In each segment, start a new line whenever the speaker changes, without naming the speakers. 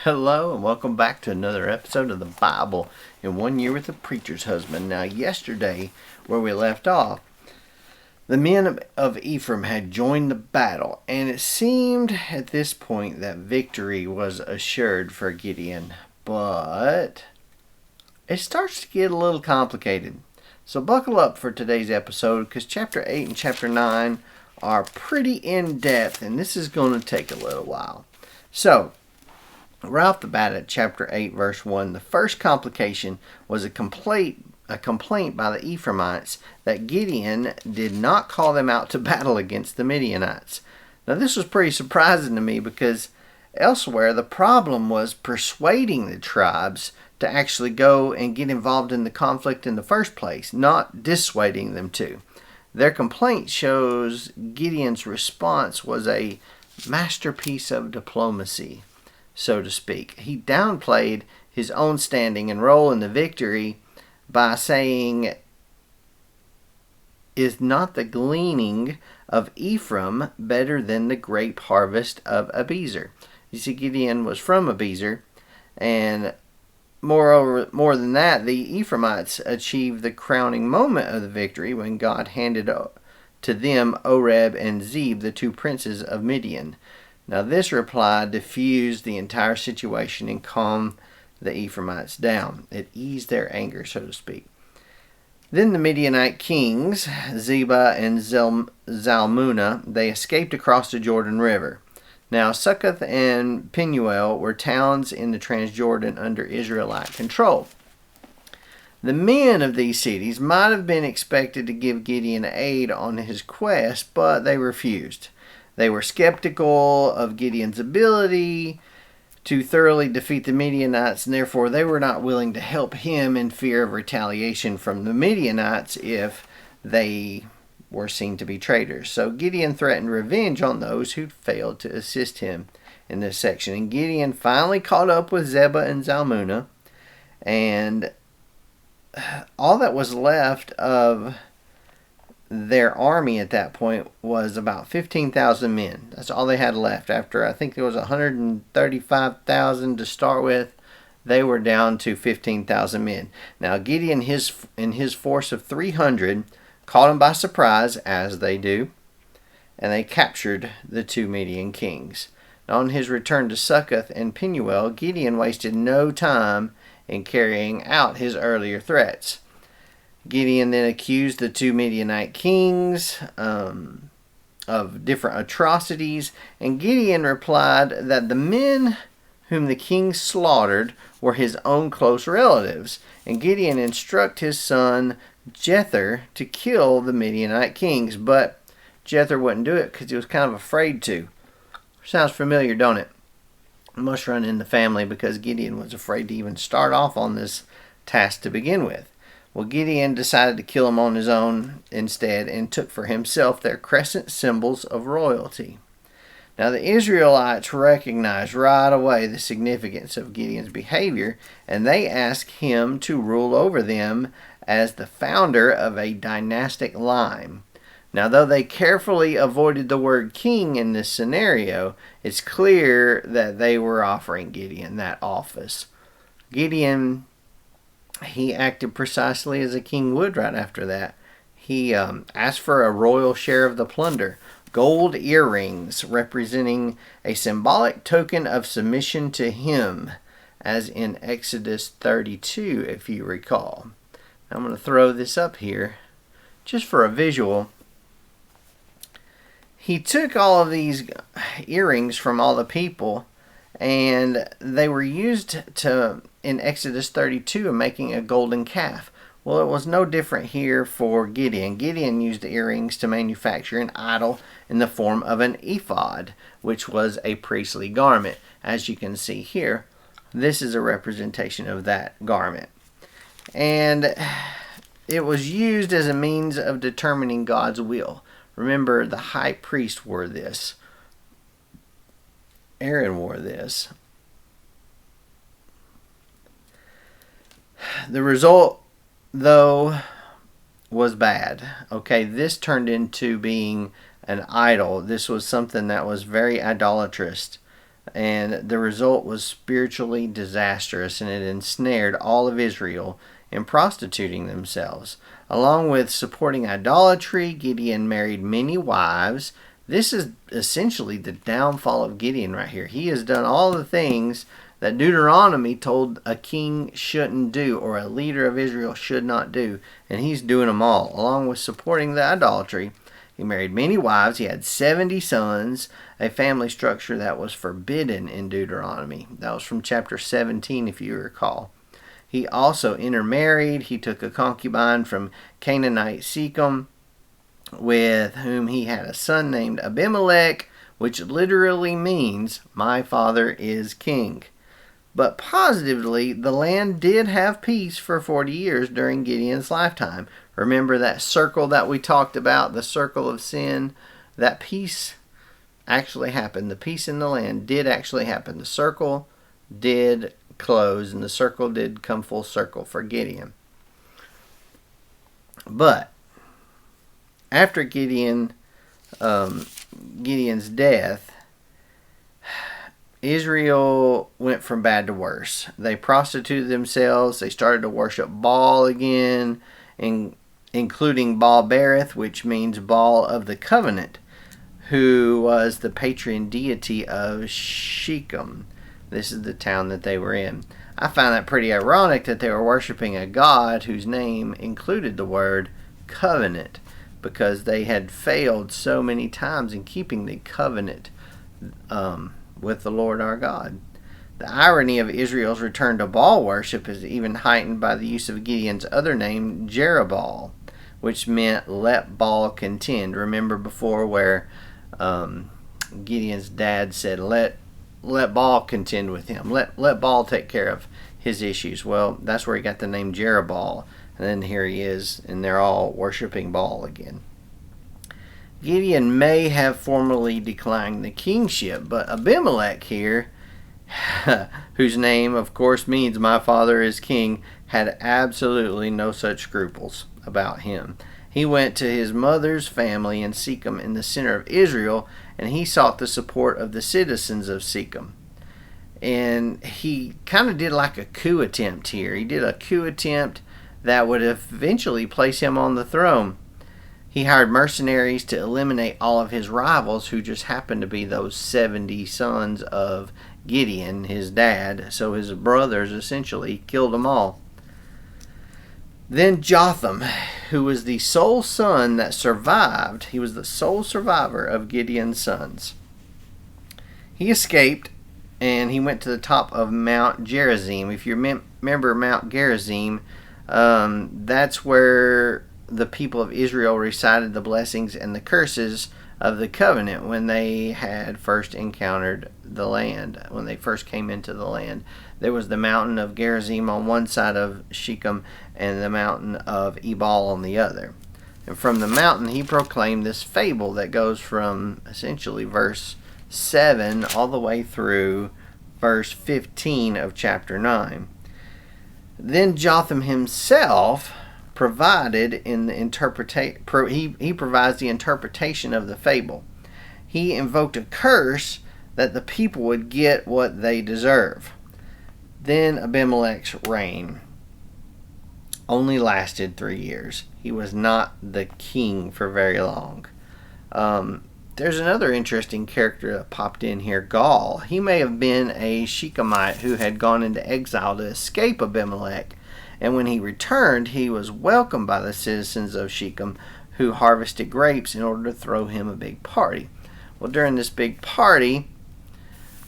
Hello and welcome back to another episode of the Bible in 1 Year with a Preacher's Husband. Now yesterday, where we left off, the men of Ephraim had joined the battle, and it seemed at this point that victory was assured for Gideon. But it starts to get a little complicated. So buckle up for today's episode, because chapter 8 and chapter 9 are pretty in-depth, and this is going to take a little while. So, right off the bat at chapter 8, verse 1, the first complication was a complaint by the Ephraimites that Gideon did not call them out to battle against the Midianites. Now, this was pretty surprising to me because elsewhere the problem was persuading the tribes to actually go and get involved in the conflict in the first place, not dissuading them to. Their complaint shows Gideon's response was a masterpiece of diplomacy, so to speak. He downplayed his own standing and role in the victory by saying, "Is not the gleaning of Ephraim better than the grape harvest of Abiezer?" You see, Gideon was from Abiezer, and more than that, the Ephraimites achieved the crowning moment of the victory when God handed to them Oreb and Zeb, the two princes of Midian. Now this reply diffused the entire situation and calmed the Ephraimites down. It eased their anger, so to speak. Then the Midianite kings, Zebah and Zalmunna, they escaped across the Jordan River. Now Succoth and Penuel were towns in the Transjordan under Israelite control. The men of these cities might have been expected to give Gideon aid on his quest, but they refused. They were skeptical of Gideon's ability to thoroughly defeat the Midianites, and therefore they were not willing to help him in fear of retaliation from the Midianites if they were seen to be traitors. So Gideon threatened revenge on those who failed to assist him in this section. And Gideon finally caught up with Zebah and Zalmunna, and all that was left of their army at that point was about 15,000 men. That's all they had left. After I think there was 135,000 to start with, they were down to 15,000 men. Now Gideon in his force of 300 caught them by surprise, as they do, and they captured the two Midian kings. Now, on his return to Succoth and Penuel, Gideon wasted no time in carrying out his earlier threats. Gideon then accused the two Midianite kings of different atrocities, and Gideon replied that the men whom the king slaughtered were his own close relatives, and Gideon instructed his son Jether to kill the Midianite kings, but Jether wouldn't do it because he was kind of afraid to. Sounds familiar, don't it? It must run in the family because Gideon was afraid to even start off on this task to begin with. Well, Gideon decided to kill them on his own instead and took for himself their crescent symbols of royalty. Now, the Israelites recognized right away the significance of Gideon's behavior, and they asked him to rule over them as the founder of a dynastic line. Now, though they carefully avoided the word king in this scenario, it's clear that they were offering Gideon that office. Gideon, he acted precisely as a king would right after that. He asked for a royal share of the plunder, gold earrings representing a symbolic token of submission to him, as in Exodus 32, if you recall. I'm going to throw this up here just for a visual. He took all of these earrings from all the people, and they were used in Exodus 32 in making a golden calf. Well, it was no different here for Gideon. Gideon used the earrings to manufacture an idol in the form of an ephod, which was a priestly garment. As you can see here, this is a representation of that garment. And it was used as a means of determining God's will. Remember, the high priest wore this. Aaron wore this. The result, though, was bad. Okay, this turned into being an idol. This was something that was very idolatrous. And the result was spiritually disastrous, and it ensnared all of Israel in prostituting themselves. Along with supporting idolatry, Gideon married many wives. This is essentially the downfall of Gideon right here. He has done all the things that Deuteronomy told a king shouldn't do, or a leader of Israel should not do, and he's doing them all. Along with supporting the idolatry, he married many wives. He had 70 sons, a family structure that was forbidden in Deuteronomy. That was from chapter 17, if you recall. He also intermarried. He took a concubine from Canaanite Shechem, with whom he had a son named Abimelech, which literally means, my father is king. But positively, the land did have peace for 40 years during Gideon's lifetime. Remember that circle that we talked about, the circle of sin? That peace actually happened. The peace in the land did actually happen. The circle did close, and the circle did come full circle for Gideon. But after Gideon's death, Israel went from bad to worse. They prostituted themselves. They started to worship Baal again, including Baal Berith, which means Baal of the Covenant, who was the patron deity of Shechem. This is the town that they were in. I find that pretty ironic that they were worshiping a god whose name included the word covenant, because they had failed so many times in keeping the covenant with the Lord our God. The irony of Israel's return to Baal worship is even heightened by the use of Gideon's other name, Jerubbaal, which meant let Baal contend. Remember before where Gideon's dad said, let Baal contend with him. Let Baal take care of his issues. Well, that's where he got the name Jerubbaal. And then here he is, and they're all worshiping Baal again. Gideon may have formally declined the kingship, but Abimelech here, whose name of course means my father is king, had absolutely no such scruples about him. He went to his mother's family in Shechem in the center of Israel, and he sought the support of the citizens of Shechem. And he kind of did like a coup attempt here. He did a coup attempt that would eventually place him on the throne. He hired mercenaries to eliminate all of his rivals, who just happened to be those 70 sons of Gideon, his dad. So his brothers essentially killed them all. Then Jotham, who was the sole son that survived, he was the sole survivor of Gideon's sons. He escaped, and he went to the top of Mount Gerizim. If you remember Mount Gerizim, that's where the people of Israel recited the blessings and the curses of the covenant when they had first encountered the land, when they first came into the land. There was the mountain of Gerizim on one side of Shechem and the mountain of Ebal on the other. And from the mountain he proclaimed this fable that goes from essentially verse 7 all the way through verse 15 of chapter 9. Then Jotham himself provided in the he provides the interpretation of the fable. He invoked a curse that the people would get what they deserve. Then Abimelech's reign only lasted 3 years. He was not the king for very long. There's another interesting character that popped in here, Gaul. He may have been a Shechemite who had gone into exile to escape Abimelech, and when he returned, he was welcomed by the citizens of Shechem, who harvested grapes in order to throw him a big party. Well, during this big party,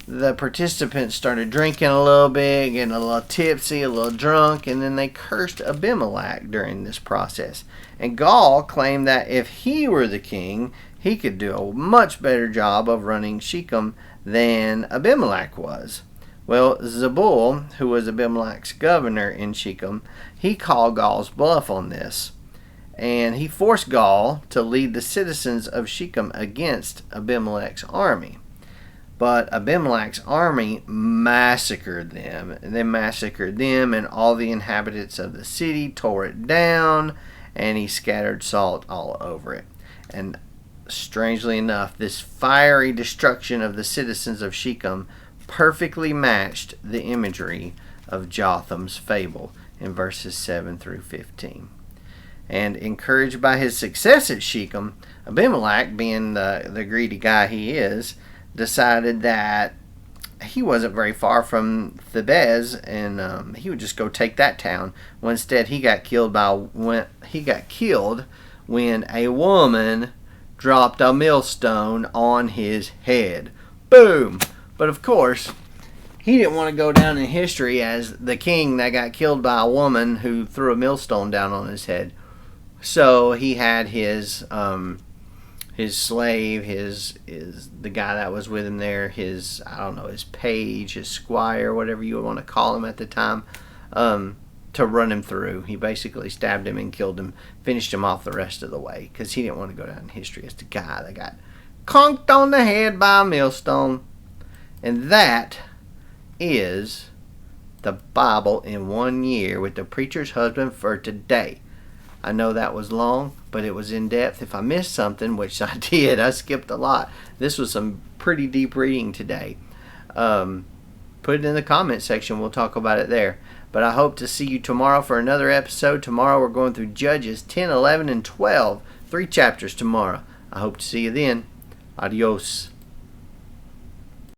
the participants started drinking a little bit, getting a little tipsy, a little drunk, and then they cursed Abimelech during this process. And Gaul claimed that if he were the king, he could do a much better job of running Shechem than Abimelech was. Well, Zebul, who was Abimelech's governor in Shechem, he called Gaul's bluff on this. And he forced Gaul to lead the citizens of Shechem against Abimelech's army. But Abimelech's army massacred them. They massacred them and all the inhabitants of the city, tore it down, and he scattered salt all over it. And strangely enough, this fiery destruction of the citizens of Shechem perfectly matched the imagery of Jotham's fable in verses 7 through 15. And encouraged by his success at Shechem, Abimelech, being the greedy guy he is, decided that he wasn't very far from Thebez, and he would just go take that town. Well, instead, he got killed when a woman dropped a millstone on his head. Boom! But of course, he didn't want to go down in history as the king that got killed by a woman who threw a millstone down on his head. So he had his slave, the guy that was with him there, his page, his squire, whatever you want to call him at the time, to run him through. He basically stabbed him and killed him, finished him off the rest of the way, because he didn't want to go down in history as the guy that got conked on the head by a millstone. And that is the Bible in 1 year with the preacher's husband for today. I know that was long, but it was in depth. If I missed something, which I did, I skipped a lot. This was some pretty deep reading today. Put it in the comment section. We'll talk about it there. But I hope to see you tomorrow for another episode. Tomorrow we're going through Judges 10, 11, and 12. 3 chapters tomorrow. I hope to see you then. Adios.